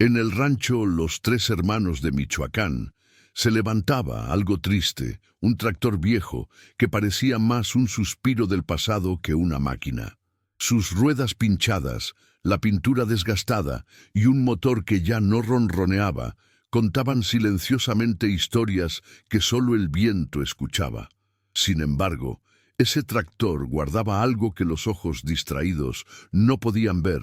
En el rancho Los Tres Hermanos de Michoacán se levantaba, algo triste, un tractor viejo que parecía más un suspiro del pasado que una máquina. Sus ruedas pinchadas, la pintura desgastada y un motor que ya no ronroneaba contaban silenciosamente historias que solo el viento escuchaba. Sin embargo, ese tractor guardaba algo que los ojos distraídos no podían ver: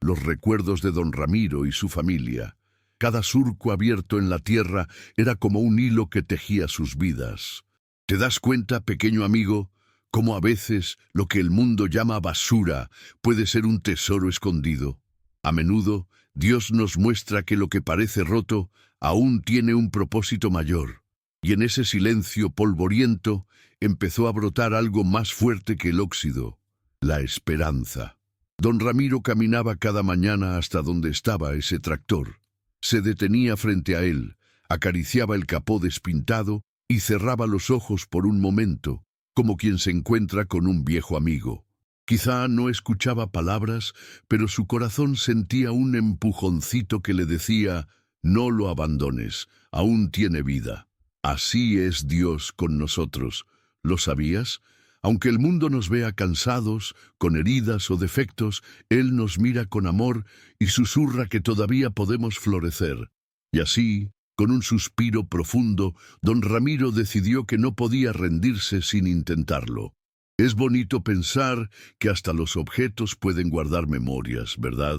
los recuerdos de don Ramiro y su familia. Cada surco abierto en la tierra era como un hilo que tejía sus vidas. ¿Te das cuenta, pequeño amigo, cómo a veces lo que el mundo llama basura puede ser un tesoro escondido? A menudo, Dios nos muestra que lo que parece roto aún tiene un propósito mayor. Y en ese silencio polvoriento empezó a brotar algo más fuerte que el óxido: la esperanza. Don Ramiro caminaba cada mañana hasta donde estaba ese tractor. Se detenía frente a él, acariciaba el capó despintado y cerraba los ojos por un momento, como quien se encuentra con un viejo amigo. Quizá no escuchaba palabras, pero su corazón sentía un empujoncito que le decía: no lo abandones, aún tiene vida. Así es Dios con nosotros. ¿Lo sabías? Aunque el mundo nos vea cansados, con heridas o defectos, Él nos mira con amor y susurra que todavía podemos florecer. Y así, con un suspiro profundo, don Ramiro decidió que no podía rendirse sin intentarlo. Es bonito pensar que hasta los objetos pueden guardar memorias, ¿verdad?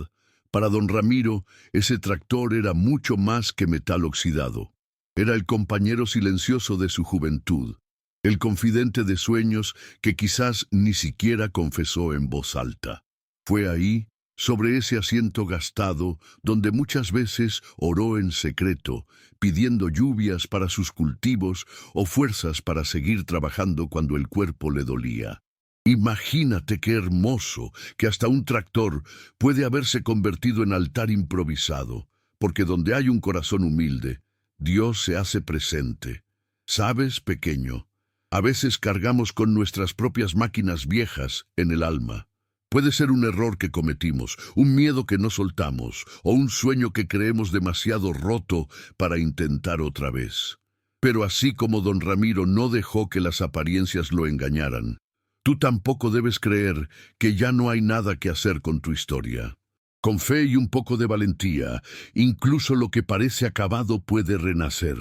Para don Ramiro, ese tractor era mucho más que metal oxidado. Era el compañero silencioso de su juventud, el confidente de sueños que quizás ni siquiera confesó en voz alta. Fue ahí, sobre ese asiento gastado, donde muchas veces oró en secreto, pidiendo lluvias para sus cultivos o fuerzas para seguir trabajando cuando el cuerpo le dolía. Imagínate qué hermoso que hasta un tractor puede haberse convertido en altar improvisado, porque donde hay un corazón humilde, Dios se hace presente. ¿Sabes, pequeño? A veces cargamos con nuestras propias máquinas viejas en el alma. Puede ser un error que cometimos, un miedo que no soltamos, o un sueño que creemos demasiado roto para intentar otra vez. Pero así como don Ramiro no dejó que las apariencias lo engañaran, tú tampoco debes creer que ya no hay nada que hacer con tu historia. Con fe y un poco de valentía, incluso lo que parece acabado puede renacer.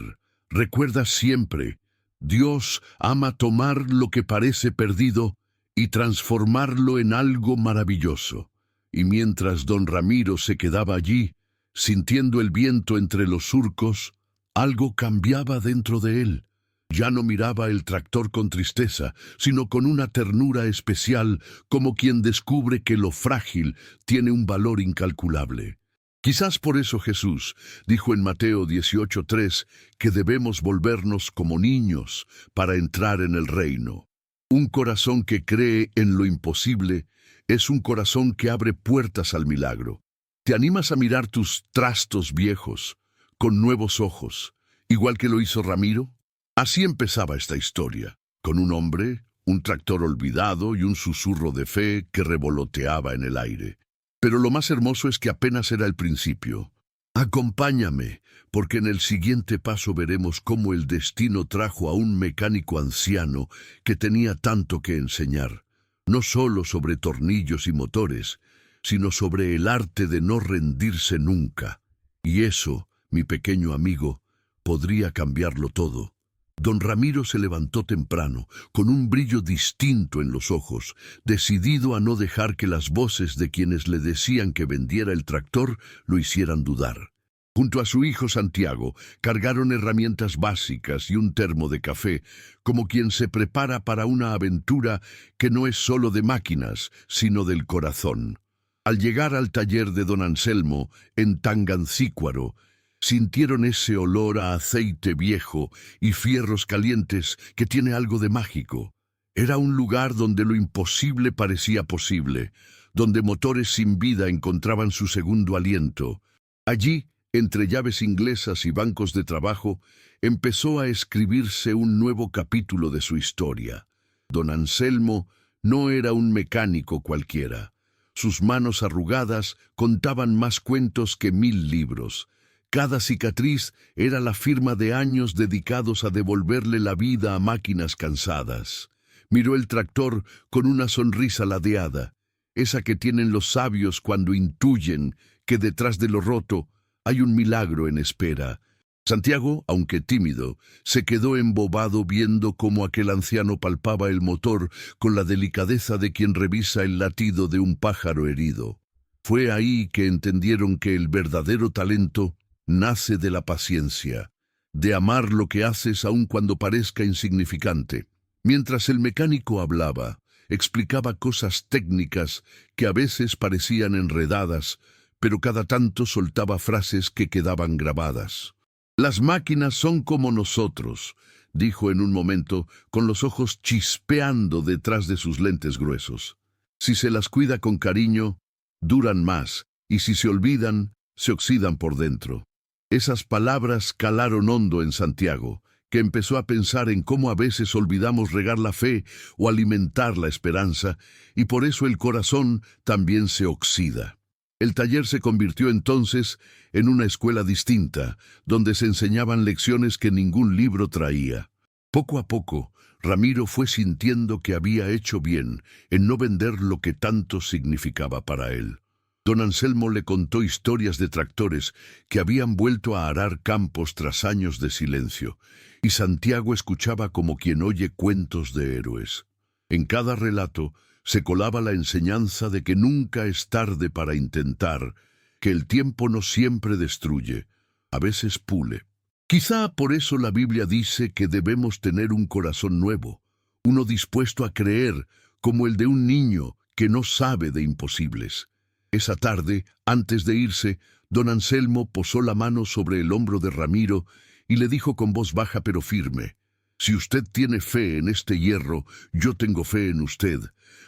Recuerda siempre: Dios ama tomar lo que parece perdido y transformarlo en algo maravilloso. Y mientras don Ramiro se quedaba allí, sintiendo el viento entre los surcos, algo cambiaba dentro de él. Ya no miraba el tractor con tristeza, sino con una ternura especial, como quien descubre que lo frágil tiene un valor incalculable. Quizás por eso Jesús dijo en Mateo 18:3 que debemos volvernos como niños para entrar en el reino. Un corazón que cree en lo imposible es un corazón que abre puertas al milagro. ¿Te animas a mirar tus trastos viejos con nuevos ojos, igual que lo hizo Ramiro? Así empezaba esta historia, con un hombre, un tractor olvidado y un susurro de fe que revoloteaba en el aire. Pero lo más hermoso es que apenas era el principio. Acompáñame, porque en el siguiente paso veremos cómo el destino trajo a un mecánico anciano que tenía tanto que enseñar, no solo sobre tornillos y motores, sino sobre el arte de no rendirse nunca. Y eso, mi pequeño amigo, podría cambiarlo todo. Don Ramiro se levantó temprano, con un brillo distinto en los ojos, decidido a no dejar que las voces de quienes le decían que vendiera el tractor lo hicieran dudar. Junto a su hijo Santiago, cargaron herramientas básicas y un termo de café, como quien se prepara para una aventura que no es solo de máquinas, sino del corazón. Al llegar al taller de don Anselmo, en Tangancícuaro, sintieron ese olor a aceite viejo y fierros calientes que tiene algo de mágico. Era un lugar donde lo imposible parecía posible, donde motores sin vida encontraban su segundo aliento. Allí, entre llaves inglesas y bancos de trabajo, empezó a escribirse un nuevo capítulo de su historia. Don Anselmo no era un mecánico cualquiera. Sus manos arrugadas contaban más cuentos que 1000 libros. Cada cicatriz era la firma de años dedicados a devolverle la vida a máquinas cansadas. Miró el tractor con una sonrisa ladeada, esa que tienen los sabios cuando intuyen que detrás de lo roto hay un milagro en espera. Santiago, aunque tímido, se quedó embobado viendo cómo aquel anciano palpaba el motor con la delicadeza de quien revisa el latido de un pájaro herido. Fue ahí que entendieron que el verdadero talento nace de la paciencia, de amar lo que haces aun cuando parezca insignificante. Mientras el mecánico hablaba, explicaba cosas técnicas que a veces parecían enredadas, pero cada tanto soltaba frases que quedaban grabadas. «Las máquinas son como nosotros», dijo en un momento, con los ojos chispeando detrás de sus lentes gruesos. «Si se las cuida con cariño, duran más, y si se olvidan, se oxidan por dentro». Esas palabras calaron hondo en Santiago, que empezó a pensar en cómo a veces olvidamos regar la fe o alimentar la esperanza, y por eso el corazón también se oxida. El taller se convirtió entonces en una escuela distinta, donde se enseñaban lecciones que ningún libro traía. Poco a poco, Ramiro fue sintiendo que había hecho bien en no vender lo que tanto significaba para él. Don Anselmo le contó historias de tractores que habían vuelto a arar campos tras años de silencio, y Santiago escuchaba como quien oye cuentos de héroes. En cada relato se colaba la enseñanza de que nunca es tarde para intentar, que el tiempo no siempre destruye, a veces pule. Quizá por eso la Biblia dice que debemos tener un corazón nuevo, uno dispuesto a creer, como el de un niño que no sabe de imposibles. Esa tarde, antes de irse, don Anselmo posó la mano sobre el hombro de Ramiro y le dijo con voz baja pero firme: «Si usted tiene fe en este hierro, yo tengo fe en usted.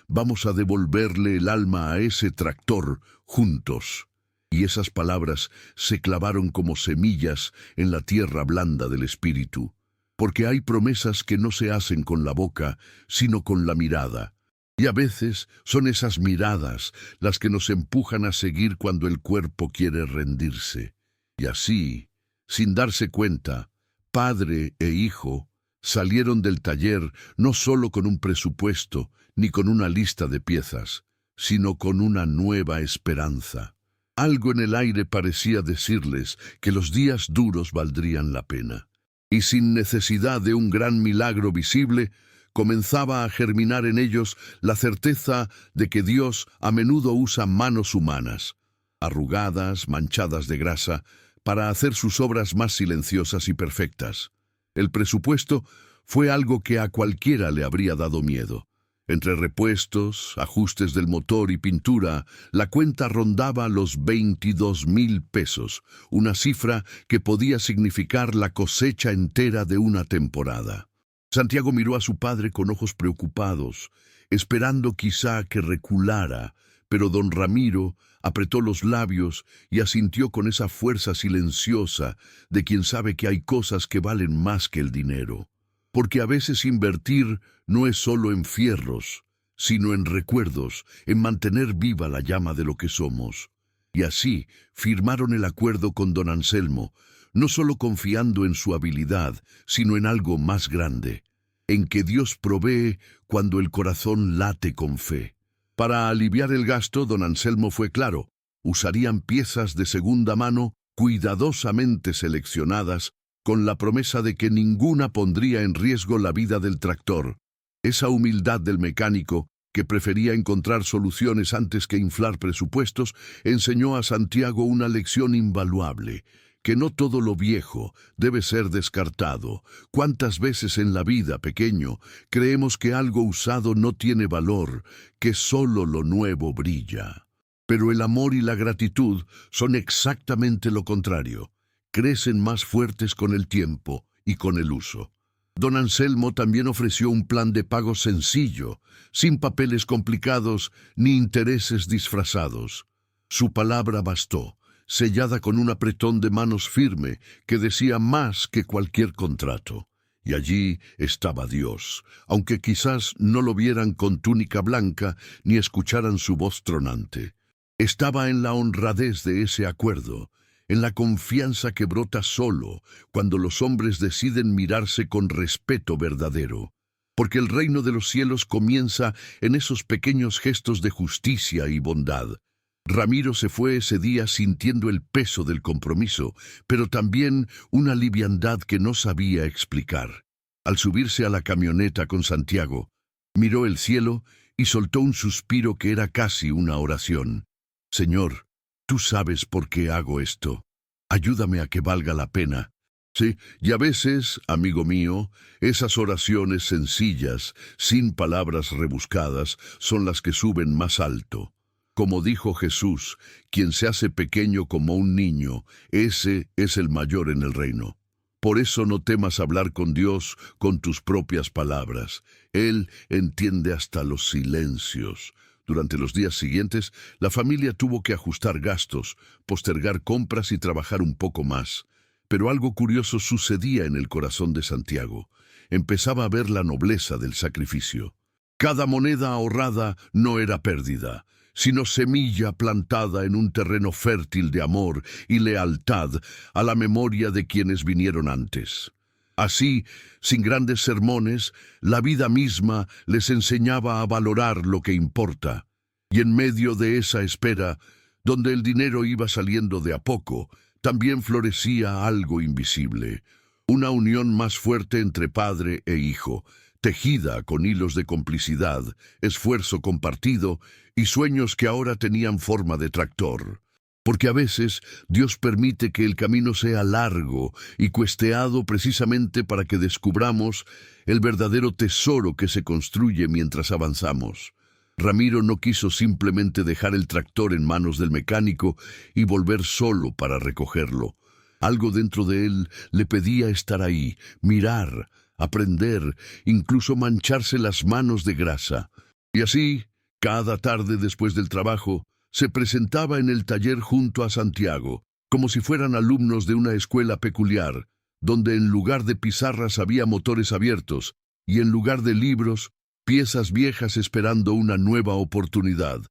Vamos a devolverle el alma a ese tractor, juntos». Y esas palabras se clavaron como semillas en la tierra blanda del espíritu. Porque hay promesas que no se hacen con la boca, sino con la mirada. Y a veces son esas miradas las que nos empujan a seguir cuando el cuerpo quiere rendirse. Y así, sin darse cuenta, padre e hijo salieron del taller no solo con un presupuesto ni con una lista de piezas, sino con una nueva esperanza. Algo en el aire parecía decirles que los días duros valdrían la pena. Y sin necesidad de un gran milagro visible, comenzaba a germinar en ellos la certeza de que Dios a menudo usa manos humanas, arrugadas, manchadas de grasa, para hacer sus obras más silenciosas y perfectas. El presupuesto fue algo que a cualquiera le habría dado miedo. Entre repuestos, ajustes del motor y pintura, la cuenta rondaba los 22,000 pesos, una cifra que podía significar la cosecha entera de una temporada. Santiago miró a su padre con ojos preocupados, esperando quizá que reculara, pero don Ramiro apretó los labios y asintió con esa fuerza silenciosa de quien sabe que hay cosas que valen más que el dinero. Porque a veces invertir no es solo en fierros, sino en recuerdos, en mantener viva la llama de lo que somos. Y así firmaron el acuerdo con don Anselmo, no solo confiando en su habilidad, sino en algo más grande, en que Dios provee cuando el corazón late con fe. Para aliviar el gasto, don Anselmo fue claro: usarían piezas de segunda mano cuidadosamente seleccionadas, con la promesa de que ninguna pondría en riesgo la vida del tractor. Esa humildad del mecánico, que prefería encontrar soluciones antes que inflar presupuestos, enseñó a Santiago una lección invaluable: que no todo lo viejo debe ser descartado. ¿Cuántas veces en la vida, pequeño, creemos que algo usado no tiene valor, que solo lo nuevo brilla? Pero el amor y la gratitud son exactamente lo contrario. Crecen más fuertes con el tiempo y con el uso. Don Anselmo también ofreció un plan de pago sencillo, sin papeles complicados ni intereses disfrazados. Su palabra bastó, sellada con un apretón de manos firme que decía más que cualquier contrato. Y allí estaba Dios, aunque quizás no lo vieran con túnica blanca ni escucharan su voz tronante. Estaba en la honradez de ese acuerdo, en la confianza que brota solo cuando los hombres deciden mirarse con respeto verdadero. Porque el reino de los cielos comienza en esos pequeños gestos de justicia y bondad. Ramiro se fue ese día sintiendo el peso del compromiso, pero también una liviandad que no sabía explicar. Al subirse a la camioneta con Santiago, miró el cielo y soltó un suspiro que era casi una oración. Señor, tú sabes por qué hago esto. Ayúdame a que valga la pena. Sí, y a veces, amigo mío, esas oraciones sencillas, sin palabras rebuscadas, son las que suben más alto. Como dijo Jesús, quien se hace pequeño como un niño, ese es el mayor en el reino. Por eso no temas hablar con Dios con tus propias palabras. Él entiende hasta los silencios. Durante los días siguientes, la familia tuvo que ajustar gastos, postergar compras y trabajar un poco más. Pero algo curioso sucedía en el corazón de Santiago. Empezaba a ver la nobleza del sacrificio. Cada moneda ahorrada no era pérdida, sino semilla plantada en un terreno fértil de amor y lealtad a la memoria de quienes vinieron antes. Así, sin grandes sermones, la vida misma les enseñaba a valorar lo que importa. Y en medio de esa espera, donde el dinero iba saliendo de a poco, también florecía algo invisible, una unión más fuerte entre padre e hijo, tejida con hilos de complicidad, esfuerzo compartido y sueños que ahora tenían forma de tractor. Porque a veces Dios permite que el camino sea largo y cuesteado precisamente para que descubramos el verdadero tesoro que se construye mientras avanzamos. Ramiro no quiso simplemente dejar el tractor en manos del mecánico y volver solo para recogerlo. Algo dentro de él le pedía estar ahí, mirar, aprender, incluso mancharse las manos de grasa. Y así, cada tarde después del trabajo, se presentaba en el taller junto a Santiago, como si fueran alumnos de una escuela peculiar, donde en lugar de pizarras había motores abiertos, y en lugar de libros, piezas viejas esperando una nueva oportunidad.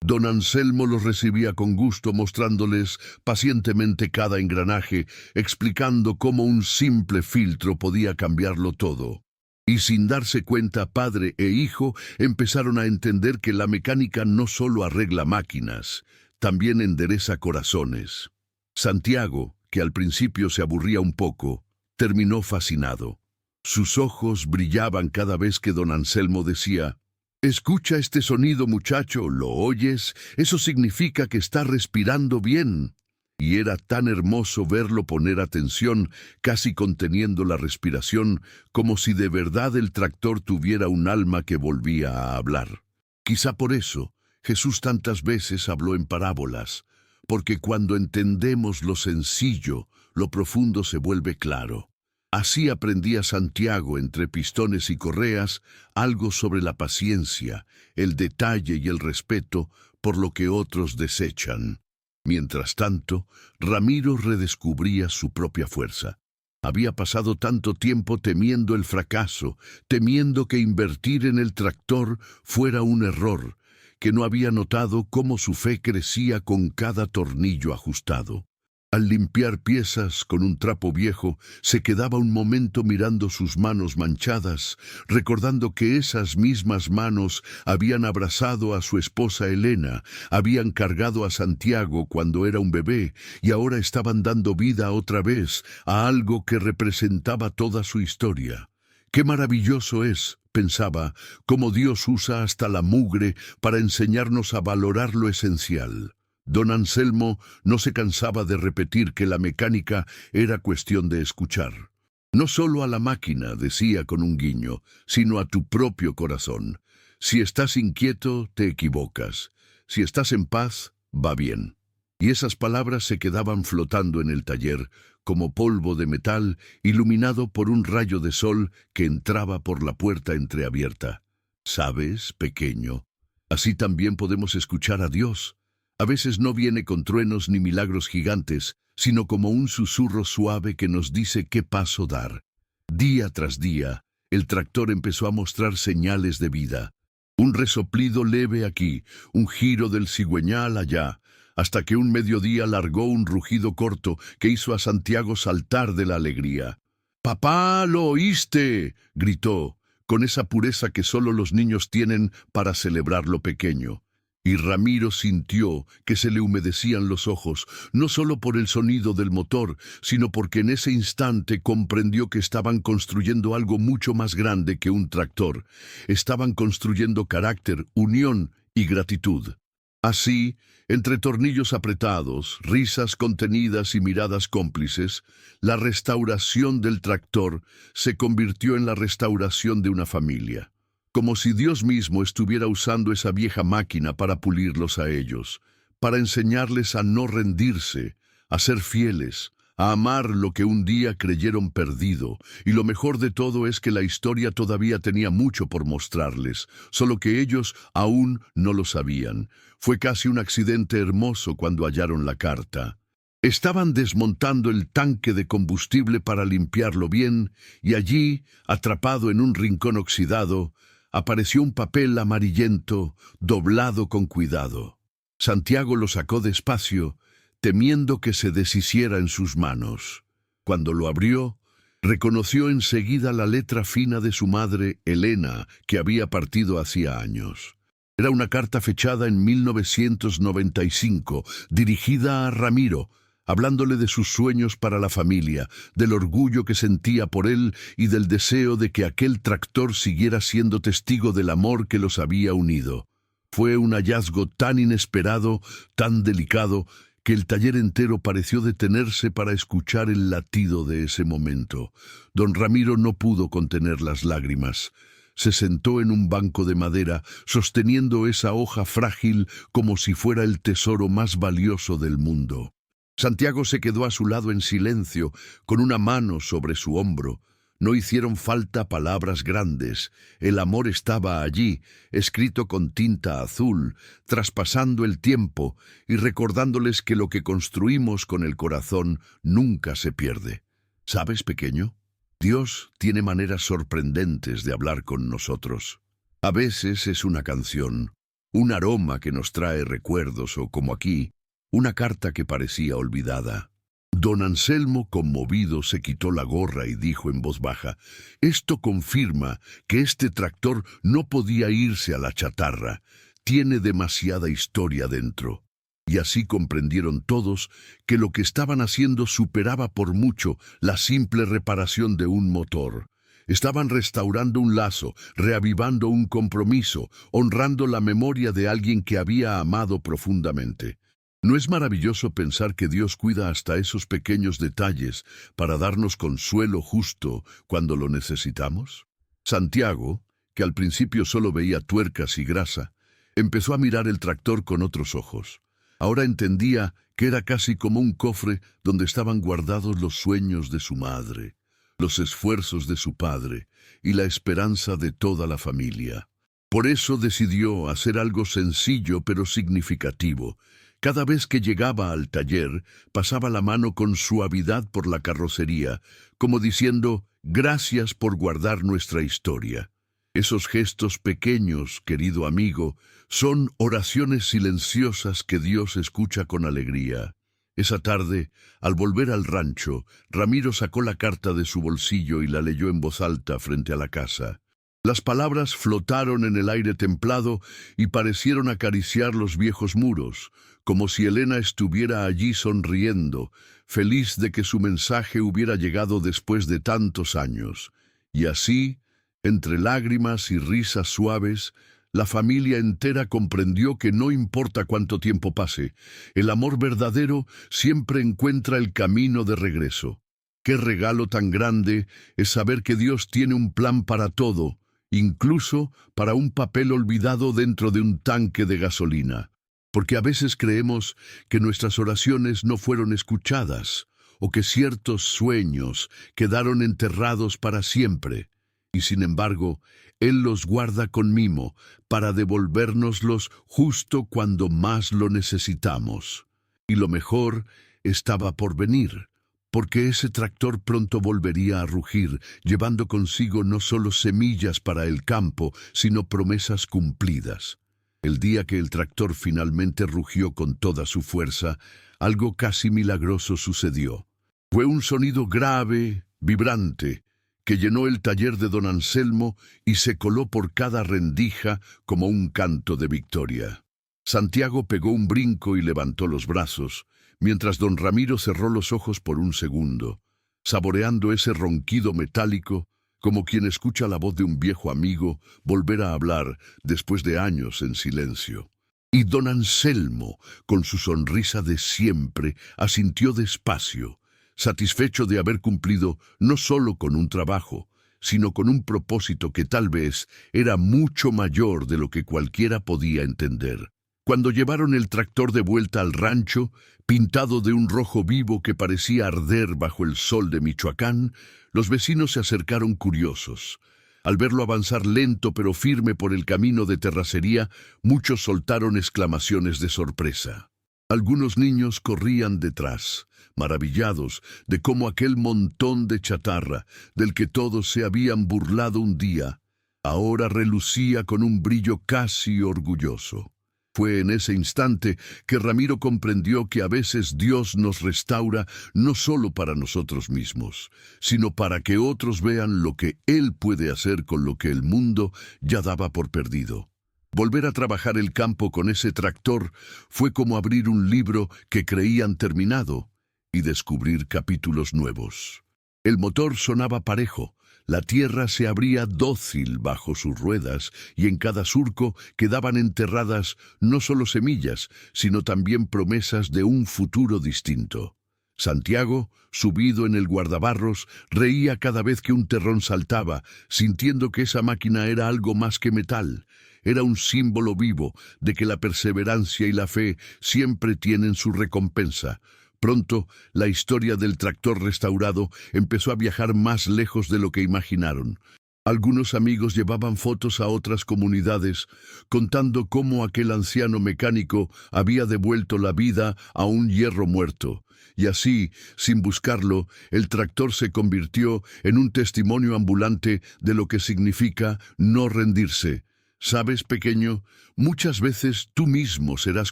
Don Anselmo los recibía con gusto, mostrándoles pacientemente cada engranaje, explicando cómo un simple filtro podía cambiarlo todo. Y sin darse cuenta, padre e hijo empezaron a entender que la mecánica no solo arregla máquinas, también endereza corazones. Santiago, que al principio se aburría un poco, terminó fascinado. Sus ojos brillaban cada vez que don Anselmo decía: «Escucha este sonido, muchacho, ¿lo oyes? Eso significa que está respirando bien». Y era tan hermoso verlo poner atención, casi conteniendo la respiración, como si de verdad el tractor tuviera un alma que volvía a hablar. Quizá por eso Jesús tantas veces habló en parábolas, porque cuando entendemos lo sencillo, lo profundo se vuelve claro. Así aprendía Santiago, entre pistones y correas, algo sobre la paciencia, el detalle y el respeto por lo que otros desechan. Mientras tanto, Ramiro redescubría su propia fuerza. Había pasado tanto tiempo temiendo el fracaso, temiendo que invertir en el tractor fuera un error, que no había notado cómo su fe crecía con cada tornillo ajustado. Al limpiar piezas con un trapo viejo, se quedaba un momento mirando sus manos manchadas, recordando que esas mismas manos habían abrazado a su esposa Elena, habían cargado a Santiago cuando era un bebé y ahora estaban dando vida otra vez a algo que representaba toda su historia. «Qué maravilloso es», pensaba, «cómo Dios usa hasta la mugre para enseñarnos a valorar lo esencial». Don Anselmo no se cansaba de repetir que la mecánica era cuestión de escuchar. No solo a la máquina, decía con un guiño, sino a tu propio corazón. Si estás inquieto, te equivocas. Si estás en paz, va bien. Y esas palabras se quedaban flotando en el taller, como polvo de metal iluminado por un rayo de sol que entraba por la puerta entreabierta. ¿Sabes, pequeño? Así también podemos escuchar a Dios. A veces no viene con truenos ni milagros gigantes, sino como un susurro suave que nos dice qué paso dar. Día tras día, el tractor empezó a mostrar señales de vida. Un resoplido leve aquí, un giro del cigüeñal allá, hasta que un mediodía largó un rugido corto que hizo a Santiago saltar de la alegría. «¡Papá, lo oíste!», gritó, con esa pureza que solo los niños tienen para celebrar lo pequeño. Y Ramiro sintió que se le humedecían los ojos, no solo por el sonido del motor, sino porque en ese instante comprendió que estaban construyendo algo mucho más grande que un tractor. Estaban construyendo carácter, unión y gratitud. Así, entre tornillos apretados, risas contenidas y miradas cómplices, la restauración del tractor se convirtió en la restauración de una familia. Como si Dios mismo estuviera usando esa vieja máquina para pulirlos a ellos, para enseñarles a no rendirse, a ser fieles, a amar lo que un día creyeron perdido, y lo mejor de todo es que la historia todavía tenía mucho por mostrarles, solo que ellos aún no lo sabían. Fue casi un accidente hermoso cuando hallaron la carta. Estaban desmontando el tanque de combustible para limpiarlo bien, y allí, atrapado en un rincón oxidado, apareció un papel amarillento, doblado con cuidado. Santiago lo sacó despacio, temiendo que se deshiciera en sus manos. Cuando lo abrió, reconoció enseguida la letra fina de su madre, Elena, que había partido hacía años. Era una carta fechada en 1995, dirigida a Ramiro, hablándole de sus sueños para la familia, del orgullo que sentía por él y del deseo de que aquel tractor siguiera siendo testigo del amor que los había unido. Fue un hallazgo tan inesperado, tan delicado, que el taller entero pareció detenerse para escuchar el latido de ese momento. Don Ramiro no pudo contener las lágrimas. Se sentó en un banco de madera, sosteniendo esa hoja frágil como si fuera el tesoro más valioso del mundo. Santiago se quedó a su lado en silencio, con una mano sobre su hombro. No hicieron falta palabras grandes. El amor estaba allí, escrito con tinta azul, traspasando el tiempo y recordándoles que lo que construimos con el corazón nunca se pierde. ¿Sabes, pequeño? Dios tiene maneras sorprendentes de hablar con nosotros. A veces es una canción, un aroma que nos trae recuerdos o, como aquí, una carta que parecía olvidada. Don Anselmo, conmovido, se quitó la gorra y dijo en voz baja: «Esto confirma que este tractor no podía irse a la chatarra. Tiene demasiada historia dentro». Y así comprendieron todos que lo que estaban haciendo superaba por mucho la simple reparación de un motor. Estaban restaurando un lazo, reavivando un compromiso, honrando la memoria de alguien que había amado profundamente. ¿No es maravilloso pensar que Dios cuida hasta esos pequeños detalles para darnos consuelo justo cuando lo necesitamos? Santiago, que al principio solo veía tuercas y grasa, empezó a mirar el tractor con otros ojos. Ahora entendía que era casi como un cofre donde estaban guardados los sueños de su madre, los esfuerzos de su padre y la esperanza de toda la familia. Por eso decidió hacer algo sencillo pero significativo. Cada vez que llegaba al taller, pasaba la mano con suavidad por la carrocería, como diciendo: «Gracias por guardar nuestra historia». Esos gestos pequeños, querido amigo, son oraciones silenciosas que Dios escucha con alegría. Esa tarde, al volver al rancho, Ramiro sacó la carta de su bolsillo y la leyó en voz alta frente a la casa. Las palabras flotaron en el aire templado y parecieron acariciar los viejos muros, como si Elena estuviera allí sonriendo, feliz de que su mensaje hubiera llegado después de tantos años. Y así, entre lágrimas y risas suaves, la familia entera comprendió que no importa cuánto tiempo pase, el amor verdadero siempre encuentra el camino de regreso. Qué regalo tan grande es saber que Dios tiene un plan para todo, incluso para un papel olvidado dentro de un tanque de gasolina. Porque a veces creemos que nuestras oraciones no fueron escuchadas, o que ciertos sueños quedaron enterrados para siempre. Y sin embargo, Él los guarda con mimo para devolvérnoslos justo cuando más lo necesitamos. Y lo mejor estaba por venir, porque ese tractor pronto volvería a rugir, llevando consigo no solo semillas para el campo, sino promesas cumplidas. El día que el tractor finalmente rugió con toda su fuerza, algo casi milagroso sucedió. Fue un sonido grave, vibrante, que llenó el taller de don Anselmo y se coló por cada rendija como un canto de victoria. Santiago pegó un brinco y levantó los brazos, mientras don Ramiro cerró los ojos por un segundo, saboreando ese ronquido metálico, como quien escucha la voz de un viejo amigo volver a hablar después de años en silencio. Y don Anselmo, con su sonrisa de siempre, asintió despacio, satisfecho de haber cumplido no solo con un trabajo, sino con un propósito que tal vez era mucho mayor de lo que cualquiera podía entender. Cuando llevaron el tractor de vuelta al rancho, pintado de un rojo vivo que parecía arder bajo el sol de Michoacán, los vecinos se acercaron curiosos. Al verlo avanzar lento pero firme por el camino de terracería, muchos soltaron exclamaciones de sorpresa. Algunos niños corrían detrás, maravillados de cómo aquel montón de chatarra, del que todos se habían burlado un día, ahora relucía con un brillo casi orgulloso. Fue en ese instante que Ramiro comprendió que a veces Dios nos restaura no solo para nosotros mismos, sino para que otros vean lo que Él puede hacer con lo que el mundo ya daba por perdido. Volver a trabajar el campo con ese tractor fue como abrir un libro que creían terminado y descubrir capítulos nuevos. El motor sonaba parejo. La tierra se abría dócil bajo sus ruedas y en cada surco quedaban enterradas no solo semillas, sino también promesas de un futuro distinto. Santiago, subido en el guardabarros, reía cada vez que un terrón saltaba, sintiendo que esa máquina era algo más que metal. Era un símbolo vivo de que la perseverancia y la fe siempre tienen su recompensa. Pronto, la historia del tractor restaurado empezó a viajar más lejos de lo que imaginaron. Algunos amigos llevaban fotos a otras comunidades, contando cómo aquel anciano mecánico había devuelto la vida a un hierro muerto. Y así, sin buscarlo, el tractor se convirtió en un testimonio ambulante de lo que significa no rendirse. ¿Sabes, pequeño? Muchas veces tú mismo serás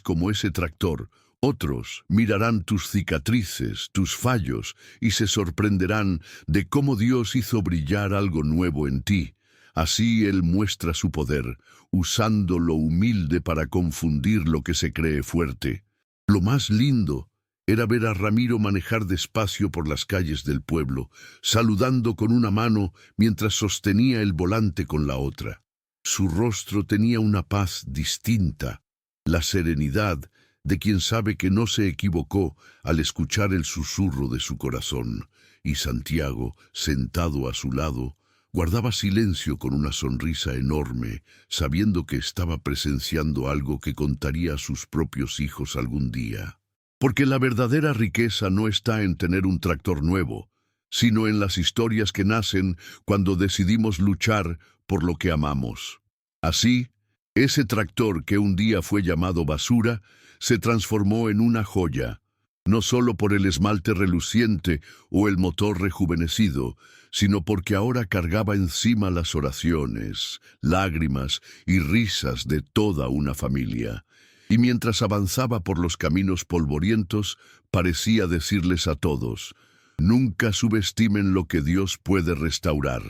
como ese tractor. Otros mirarán tus cicatrices, tus fallos, y se sorprenderán de cómo Dios hizo brillar algo nuevo en ti. Así Él muestra su poder, usando lo humilde para confundir lo que se cree fuerte. Lo más lindo era ver a Ramiro manejar despacio por las calles del pueblo, saludando con una mano mientras sostenía el volante con la otra. Su rostro tenía una paz distinta, la serenidad de quien sabe que no se equivocó al escuchar el susurro de su corazón, y Santiago, sentado a su lado, guardaba silencio con una sonrisa enorme, sabiendo que estaba presenciando algo que contaría a sus propios hijos algún día. Porque la verdadera riqueza no está en tener un tractor nuevo, sino en las historias que nacen cuando decidimos luchar por lo que amamos. Así, ese tractor que un día fue llamado basura, se transformó en una joya, no solo por el esmalte reluciente o el motor rejuvenecido, sino porque ahora cargaba encima las oraciones, lágrimas y risas de toda una familia. Y mientras avanzaba por los caminos polvorientos, parecía decirles a todos: nunca subestimen lo que Dios puede restaurar.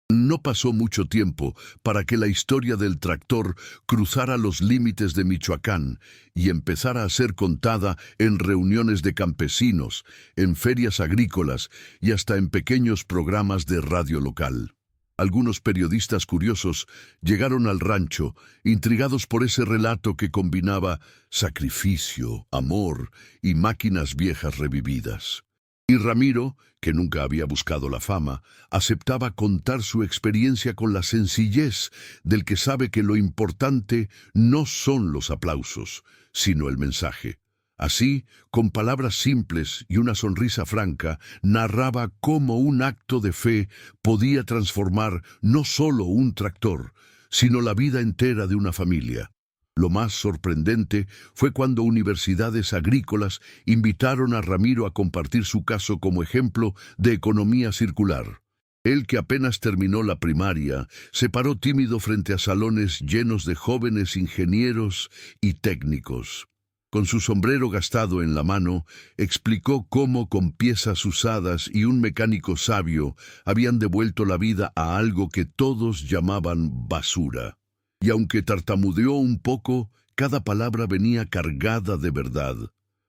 No pasó mucho tiempo para que la historia del tractor cruzara los límites de Michoacán y empezara a ser contada en reuniones de campesinos, en ferias agrícolas y hasta en pequeños programas de radio local. Algunos periodistas curiosos llegaron al rancho, intrigados por ese relato que combinaba sacrificio, amor y máquinas viejas revividas. Y Ramiro, que nunca había buscado la fama, aceptaba contar su experiencia con la sencillez del que sabe que lo importante no son los aplausos, sino el mensaje. Así, con palabras simples y una sonrisa franca, narraba cómo un acto de fe podía transformar no solo un tractor, sino la vida entera de una familia. Lo más sorprendente fue cuando universidades agrícolas invitaron a Ramiro a compartir su caso como ejemplo de economía circular. Él, que apenas terminó la primaria, se paró tímido frente a salones llenos de jóvenes ingenieros y técnicos. Con su sombrero gastado en la mano, explicó cómo con piezas usadas y un mecánico sabio habían devuelto la vida a algo que todos llamaban basura. Y aunque tartamudeó un poco, cada palabra venía cargada de verdad,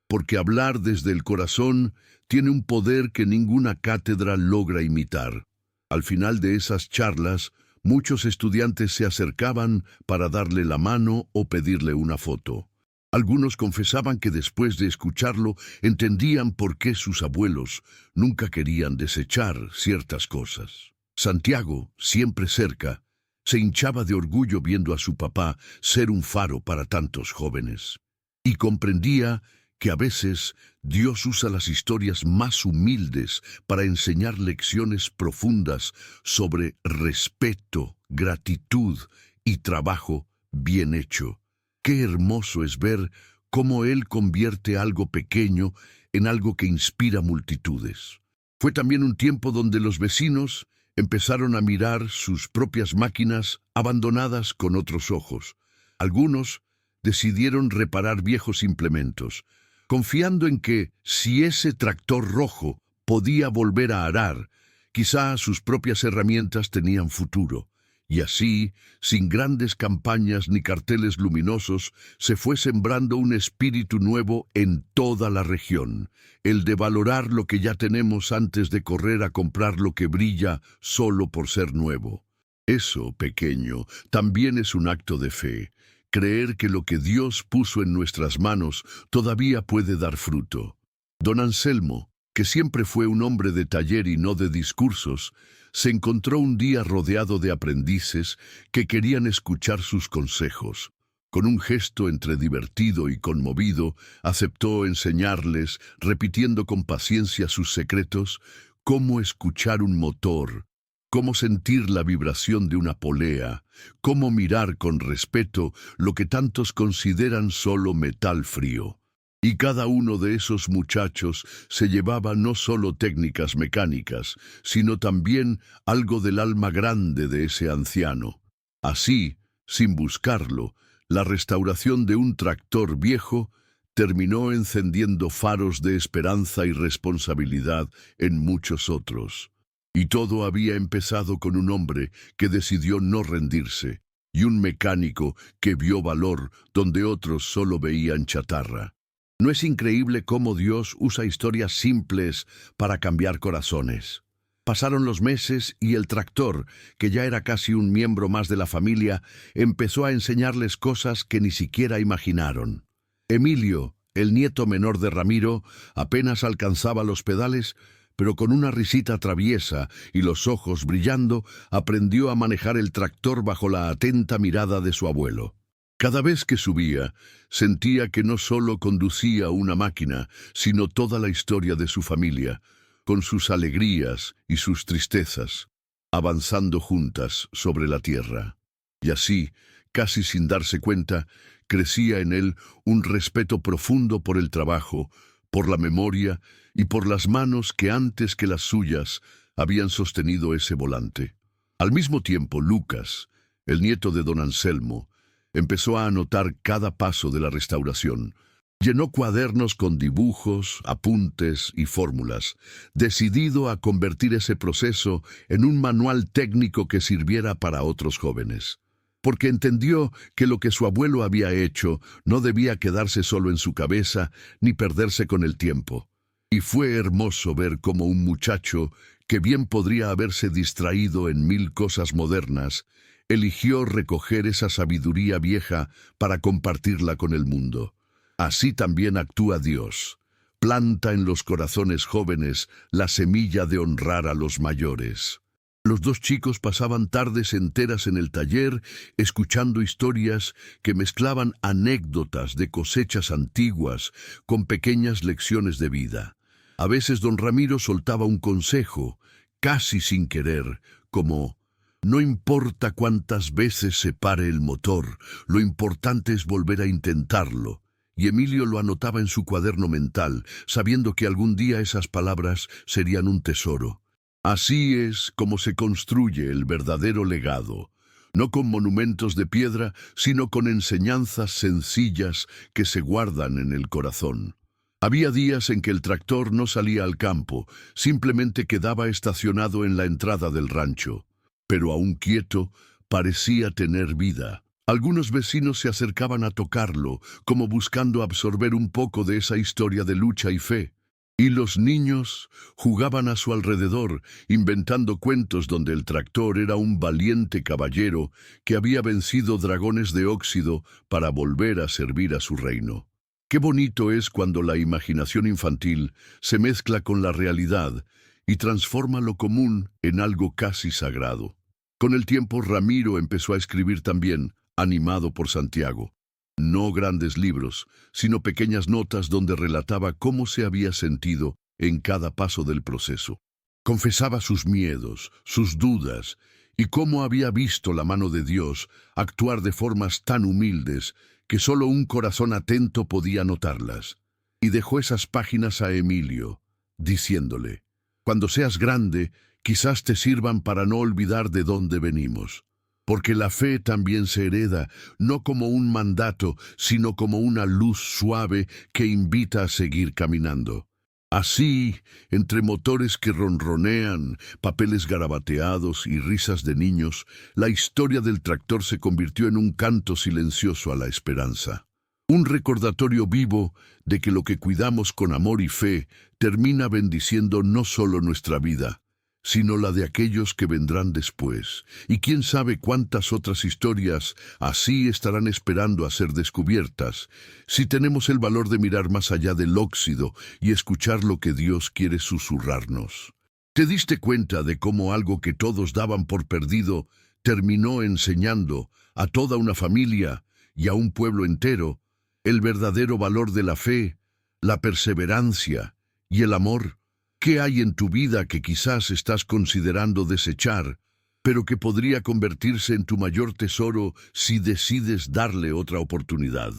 porque hablar desde el corazón tiene un poder que ninguna cátedra logra imitar. Al final de esas charlas, muchos estudiantes se acercaban para darle la mano o pedirle una foto. Algunos confesaban que después de escucharlo entendían por qué sus abuelos nunca querían desechar ciertas cosas. Santiago, siempre cerca, se hinchaba de orgullo viendo a su papá ser un faro para tantos jóvenes. Y comprendía que a veces Dios usa las historias más humildes para enseñar lecciones profundas sobre respeto, gratitud y trabajo bien hecho. Qué hermoso es ver cómo Él convierte algo pequeño en algo que inspira multitudes. Fue también un tiempo donde los vecinos empezaron a mirar sus propias máquinas abandonadas con otros ojos. Algunos decidieron reparar viejos implementos, confiando en que, si ese tractor rojo podía volver a arar, quizá sus propias herramientas tenían futuro. Y así, sin grandes campañas ni carteles luminosos, se fue sembrando un espíritu nuevo en toda la región, el de valorar lo que ya tenemos antes de correr a comprar lo que brilla solo por ser nuevo. Eso, pequeño, también es un acto de fe. Creer que lo que Dios puso en nuestras manos todavía puede dar fruto. Don Anselmo, que siempre fue un hombre de taller y no de discursos, se encontró un día rodeado de aprendices que querían escuchar sus consejos. Con un gesto entre divertido y conmovido, aceptó enseñarles, repitiendo con paciencia sus secretos, cómo escuchar un motor, cómo sentir la vibración de una polea, cómo mirar con respeto lo que tantos consideran solo metal frío. Y cada uno de esos muchachos se llevaba no solo técnicas mecánicas, sino también algo del alma grande de ese anciano. Así, sin buscarlo, la restauración de un tractor viejo terminó encendiendo faros de esperanza y responsabilidad en muchos otros. Y todo había empezado con un hombre que decidió no rendirse, y un mecánico que vio valor donde otros solo veían chatarra. ¿No es increíble cómo Dios usa historias simples para cambiar corazones? Pasaron los meses y el tractor, que ya era casi un miembro más de la familia, empezó a enseñarles cosas que ni siquiera imaginaron. Emilio, el nieto menor de Ramiro, apenas alcanzaba los pedales, pero con una risita traviesa y los ojos brillando, aprendió a manejar el tractor bajo la atenta mirada de su abuelo. Cada vez que subía, sentía que no solo conducía una máquina, sino toda la historia de su familia, con sus alegrías y sus tristezas, avanzando juntas sobre la tierra. Y así, casi sin darse cuenta, crecía en él un respeto profundo por el trabajo, por la memoria y por las manos que antes que las suyas habían sostenido ese volante. Al mismo tiempo, Lucas, el nieto de don Anselmo, empezó a anotar cada paso de la restauración. Llenó cuadernos con dibujos, apuntes y fórmulas, decidido a convertir ese proceso en un manual técnico que sirviera para otros jóvenes. Porque entendió que lo que su abuelo había hecho no debía quedarse solo en su cabeza ni perderse con el tiempo. Y fue hermoso ver cómo un muchacho, que bien podría haberse distraído en mil cosas modernas, eligió recoger esa sabiduría vieja para compartirla con el mundo. Así también actúa Dios. Planta en los corazones jóvenes la semilla de honrar a los mayores. Los dos chicos pasaban tardes enteras en el taller escuchando historias que mezclaban anécdotas de cosechas antiguas con pequeñas lecciones de vida. A veces don Ramiro soltaba un consejo, casi sin querer, como: No importa cuántas veces se pare el motor, lo importante es volver a intentarlo. Y Emilio lo anotaba en su cuaderno mental, sabiendo que algún día esas palabras serían un tesoro. Así es como se construye el verdadero legado, no con monumentos de piedra, sino con enseñanzas sencillas que se guardan en el corazón. Había días en que el tractor no salía al campo, simplemente quedaba estacionado en la entrada del rancho. Pero aún quieto, parecía tener vida. Algunos vecinos se acercaban a tocarlo, como buscando absorber un poco de esa historia de lucha y fe. Y los niños jugaban a su alrededor, inventando cuentos donde el tractor era un valiente caballero que había vencido dragones de óxido para volver a servir a su reino. Qué bonito es cuando la imaginación infantil se mezcla con la realidad y transforma lo común en algo casi sagrado. Con el tiempo, Ramiro empezó a escribir también, animado por Santiago. No grandes libros, sino pequeñas notas donde relataba cómo se había sentido en cada paso del proceso. Confesaba sus miedos, sus dudas, y cómo había visto la mano de Dios actuar de formas tan humildes que solo un corazón atento podía notarlas. Y dejó esas páginas a Emilio, diciéndole: «Cuando seas grande, quizás te sirvan para no olvidar de dónde venimos». Porque la fe también se hereda, no como un mandato, sino como una luz suave que invita a seguir caminando. Así, entre motores que ronronean, papeles garabateados y risas de niños, la historia del tractor se convirtió en un canto silencioso a la esperanza. Un recordatorio vivo de que lo que cuidamos con amor y fe termina bendiciendo no solo nuestra vida, sino la de aquellos que vendrán después. Y quién sabe cuántas otras historias así estarán esperando a ser descubiertas, si tenemos el valor de mirar más allá del óxido y escuchar lo que Dios quiere susurrarnos. ¿Te diste cuenta de cómo algo que todos daban por perdido terminó enseñando a toda una familia y a un pueblo entero el verdadero valor de la fe, la perseverancia y el amor? ¿Qué hay en tu vida que quizás estás considerando desechar, pero que podría convertirse en tu mayor tesoro si decides darle otra oportunidad?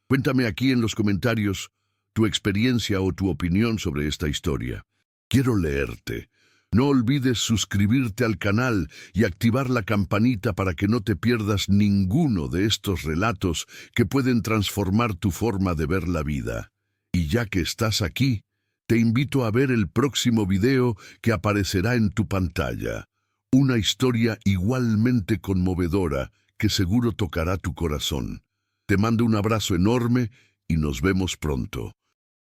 Cuéntame aquí en los comentarios tu experiencia o tu opinión sobre esta historia. Quiero leerte. No olvides suscribirte al canal y activar la campanita para que no te pierdas ninguno de estos relatos que pueden transformar tu forma de ver la vida. Y ya que estás aquí, te invito a ver el próximo video que aparecerá en tu pantalla. Una historia igualmente conmovedora que seguro tocará tu corazón. Te mando un abrazo enorme y nos vemos pronto.